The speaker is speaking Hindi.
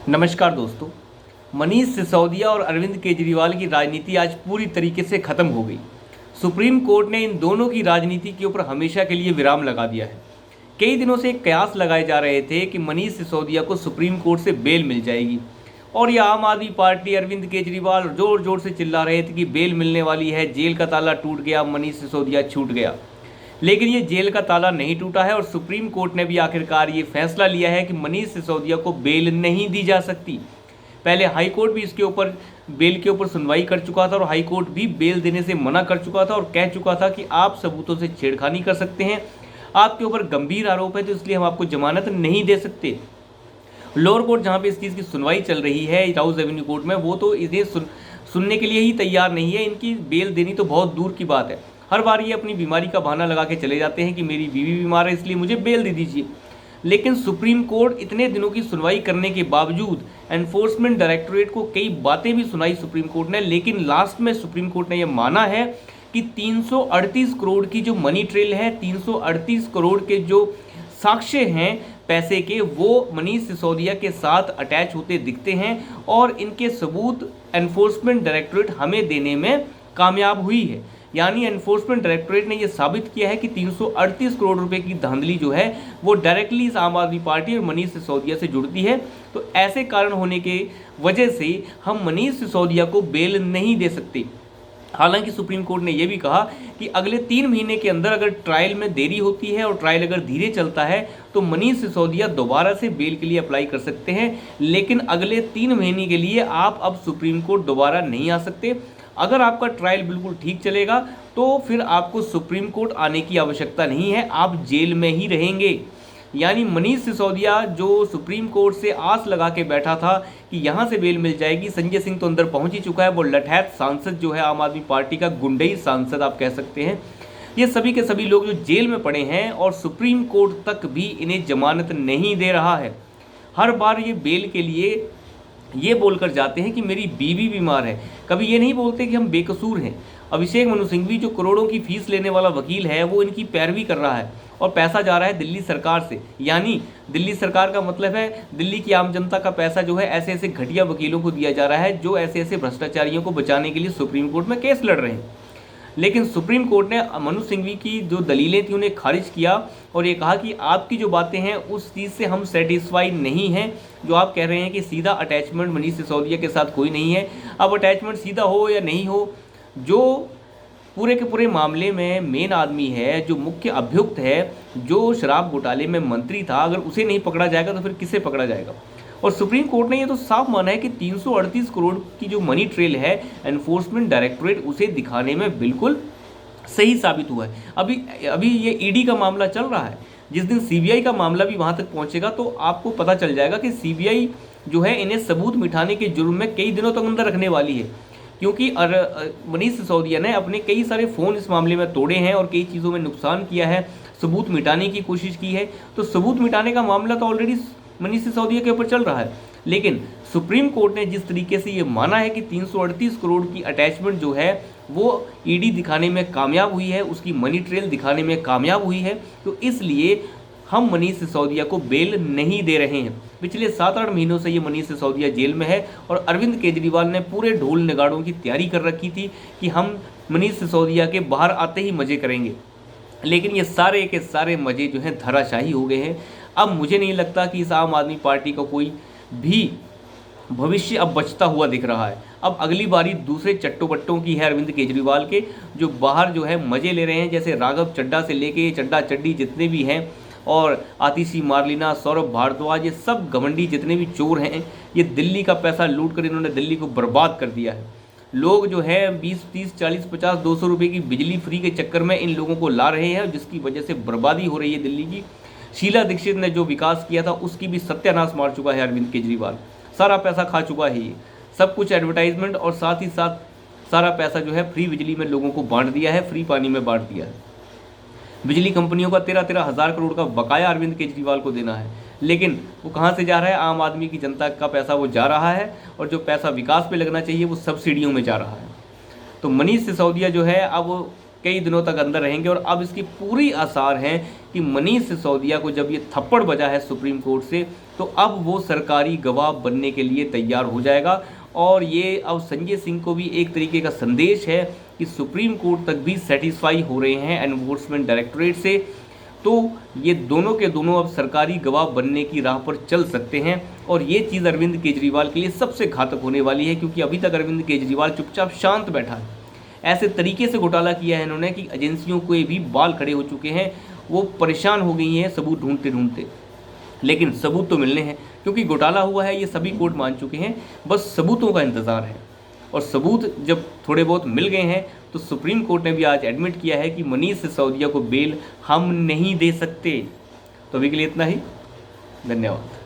नमस्कार दोस्तों। मनीष सिसोदिया और अरविंद केजरीवाल की राजनीति आज पूरी तरीके से खत्म हो गई। सुप्रीम कोर्ट ने इन दोनों की राजनीति के ऊपर हमेशा के लिए विराम लगा दिया है। कई दिनों से कयास लगाए जा रहे थे कि मनीष सिसोदिया को सुप्रीम कोर्ट से बेल मिल जाएगी और यह आम आदमी पार्टी अरविंद केजरीवाल जोर जोर से चिल्ला रहे थे कि बेल मिलने वाली है, जेल का ताला टूट गया, मनीष सिसोदिया छूट गया। लेकिन ये जेल का ताला नहीं टूटा है और सुप्रीम कोर्ट ने भी आखिरकार ये फैसला लिया है कि मनीष सिसोदिया को बेल नहीं दी जा सकती। पहले हाई कोर्ट भी इसके ऊपर बेल के ऊपर सुनवाई कर चुका था और हाई कोर्ट भी बेल देने से मना कर चुका था और कह चुका था कि आप सबूतों से छेड़खानी कर सकते हैं, आपके ऊपर गंभीर आरोप है तो इसलिए हम आपको जमानत नहीं दे सकते। लोअर कोर्ट जहाँ पे इस चीज़ की सुनवाई चल रही है राउज एवेन्यू कोर्ट में, वो तो इसे सुनने के लिए ही तैयार नहीं है। इनकी बेल देनी तो बहुत दूर की बात है। हर बार ये अपनी बीमारी का बहाना लगा के चले जाते हैं कि मेरी बीवी बीमार है इसलिए मुझे बेल दे दीजिए। लेकिन सुप्रीम कोर्ट इतने दिनों की सुनवाई करने के बावजूद एनफोर्समेंट डायरेक्टोरेट को कई बातें भी सुनाई सुप्रीम कोर्ट ने, लेकिन लास्ट में सुप्रीम कोर्ट ने यह माना है कि 338 करोड़ की जो मनी ट्रेल है, 338 करोड़ के जो साक्ष्य हैं पैसे के, वो मनीष सिसोदिया के साथ अटैच होते दिखते हैं और इनके सबूत एनफोर्समेंट डायरेक्टोरेट हमें देने में कामयाब हुई है। यानी एनफोर्समेंट डायरेक्टोरेट ने यह साबित किया है कि 338 करोड़ रुपए की धांधली जो है वो डायरेक्टली इस आम आदमी पार्टी और मनीष सिसोदिया से जुड़ती है। तो ऐसे कारण होने के वजह से हम मनीष सिसोदिया को बेल नहीं दे सकते। हालांकि सुप्रीम कोर्ट ने यह भी कहा कि अगले 3 महीने के अंदर अगर ट्रायल में देरी होती है और ट्रायल अगर धीरे चलता है तो मनीष सिसोदिया दोबारा से बेल के लिए अप्लाई कर सकते हैं, लेकिन अगले 3 महीने के लिए आप अब सुप्रीम कोर्ट दोबारा नहीं आ सकते। अगर आपका ट्रायल बिल्कुल ठीक चलेगा तो फिर आपको सुप्रीम कोर्ट आने की आवश्यकता नहीं है, आप जेल में ही रहेंगे। यानी मनीष सिसोदिया जो सुप्रीम कोर्ट से आस लगा के बैठा था कि यहाँ से बेल मिल जाएगी, संजय सिंह तो अंदर पहुँच ही चुका है। वो लठैत सांसद जो है आम आदमी पार्टी का, गुंडई सांसद आप कह सकते हैं, ये सभी के सभी लोग जो जेल में पड़े हैं और सुप्रीम कोर्ट तक भी इन्हें जमानत नहीं दे रहा है। हर बार ये बेल के लिए ये बोलकर जाते हैं कि मेरी बीवी बीमार है, कभी ये नहीं बोलते कि हम बेकसूर हैं। अभिषेक मनु सिंघवी जो करोड़ों की फीस लेने वाला वकील है वो इनकी पैरवी कर रहा है और पैसा जा रहा है दिल्ली सरकार से। यानी दिल्ली सरकार का मतलब है दिल्ली की आम जनता का पैसा जो है ऐसे ऐसे घटिया वकीलों को दिया जा रहा है जो ऐसे ऐसे भ्रष्टाचारियों को बचाने के लिए सुप्रीम कोर्ट में केस लड़ रहे हैं। लेकिन सुप्रीम कोर्ट ने मनु सिंघवी की जो दलीलें थी उन्हें खारिज किया और ये कहा कि आपकी जो बातें हैं उस चीज़ से हम सेटिस्फाइड नहीं हैं। जो आप कह रहे हैं कि सीधा अटैचमेंट मनीष सिसोदिया के साथ कोई नहीं है, अब अटैचमेंट सीधा हो या नहीं हो, जो पूरे के पूरे मामले में मेन आदमी है, जो मुख्य अभियुक्त है, जो शराब घोटाले में मंत्री था, अगर उसे नहीं पकड़ा जाएगा तो फिर किसे पकड़ा जाएगा। और सुप्रीम कोर्ट ने ये तो साफ माना है कि 338 करोड़ की जो मनी ट्रेल है एनफोर्समेंट डायरेक्टोरेट उसे दिखाने में बिल्कुल सही साबित हुआ है। अभी ये ईडी का मामला चल रहा है, जिस दिन सीबीआई का मामला भी वहाँ तक पहुँचेगा तो आपको पता चल जाएगा कि सीबीआई जो है इन्हें सबूत मिटाने के जुर्म में कई दिनों तक अंदर रखने वाली है, क्योंकि मनीष सिसोदिया ने अपने कई सारे फ़ोन इस मामले में तोड़े हैं और कई चीज़ों में नुकसान किया है, सबूत मिटाने की कोशिश की है। तो सबूत मिटाने का मामला तो ऑलरेडी मनीष सिसोदिया के ऊपर चल रहा है। लेकिन सुप्रीम कोर्ट ने जिस तरीके से ये माना है कि 338 करोड़ की अटैचमेंट जो है वो ईडी दिखाने में कामयाब हुई है, उसकी मनी ट्रेल दिखाने में कामयाब हुई है, तो इसलिए हम मनीष सिसोदिया को बेल नहीं दे रहे हैं। पिछले 7-8 महीनों से ये मनीष सिसोदिया जेल में है और अरविंद केजरीवाल ने पूरे ढोल नगाड़ों की तैयारी कर रखी थी कि हम मनीष सिसोदिया के बाहर आते ही मज़े करेंगे। लेकिन ये सारे के सारे मज़े जो हैं धराशाही हो गए हैं। अब मुझे नहीं लगता कि इस आम आदमी पार्टी का कोई भी भविष्य अब बचता हुआ दिख रहा है। अब अगली बारी दूसरे चट्टोबट्टों की है अरविंद केजरीवाल के, जो बाहर जो है मज़े ले रहे हैं, जैसे राघव चड्ढा से लेके चड्ढा चड्डी जितने भी हैं और आतिशी मारलीना, सौरभ भारद्वाज, ये सब घमंडी जितने भी चोर हैं, ये दिल्ली का पैसा लूट कर इन्होंने दिल्ली को बर्बाद कर दिया है। लोग जो है 20, 30, 40, 50, 200 रुपये की बिजली फ्री के चक्कर में इन लोगों को ला रहे हैं, जिसकी वजह से बर्बादी हो रही है दिल्ली की। शीला दीक्षित ने जो विकास किया था उसकी भी सत्यानाश मार चुका है अरविंद केजरीवाल, सारा पैसा खा चुका है ये, सब कुछ एडवर्टाइजमेंट और साथ ही साथ सारा पैसा जो है फ्री बिजली में लोगों को बांट दिया है, फ्री पानी में बांट दिया है। बिजली कंपनियों का 13-13 हज़ार करोड़ का बकाया अरविंद केजरीवाल को देना है, लेकिन वो कहाँ से जा रहा है? आम आदमी की जनता का पैसा वो जा रहा है और जो पैसा विकास पे लगना चाहिए वो सब्सिडियों में जा रहा है। तो मनीष सिसोदिया जो है अब कई दिनों तक अंदर रहेंगे। और अब इसकी पूरी आसार हैं कि मनीष सिसोदिया को जब ये थप्पड़ बजा है सुप्रीम कोर्ट से, तो अब वो सरकारी गवाह बनने के लिए तैयार हो जाएगा। और ये अब संजय सिंह को भी एक तरीके का संदेश है कि सुप्रीम कोर्ट तक भी सेटिस्फाई हो रहे हैं एनफोर्समेंट डायरेक्टोरेट से, तो ये दोनों के दोनों अब सरकारी गवाह बनने की राह पर चल सकते हैं। और ये चीज़ अरविंद केजरीवाल के लिए सबसे घातक होने वाली है, क्योंकि अभी तक अरविंद केजरीवाल चुपचाप शांत बैठा है। ऐसे तरीके से घोटाला किया है इन्होंने कि एजेंसियों के भी बाल खड़े हो चुके हैं, वो परेशान हो गई हैं सबूत ढूंढते ढूंढते। लेकिन सबूत तो मिलने हैं, क्योंकि घोटाला हुआ है ये सभी कोर्ट मान चुके हैं, बस सबूतों का इंतज़ार है। और सबूत जब थोड़े बहुत मिल गए हैं तो सुप्रीम कोर्ट ने भी आज एडमिट किया है कि मनीष सिसोदिया को बेल हम नहीं दे सकते। तो अभी के लिए इतना ही, धन्यवाद।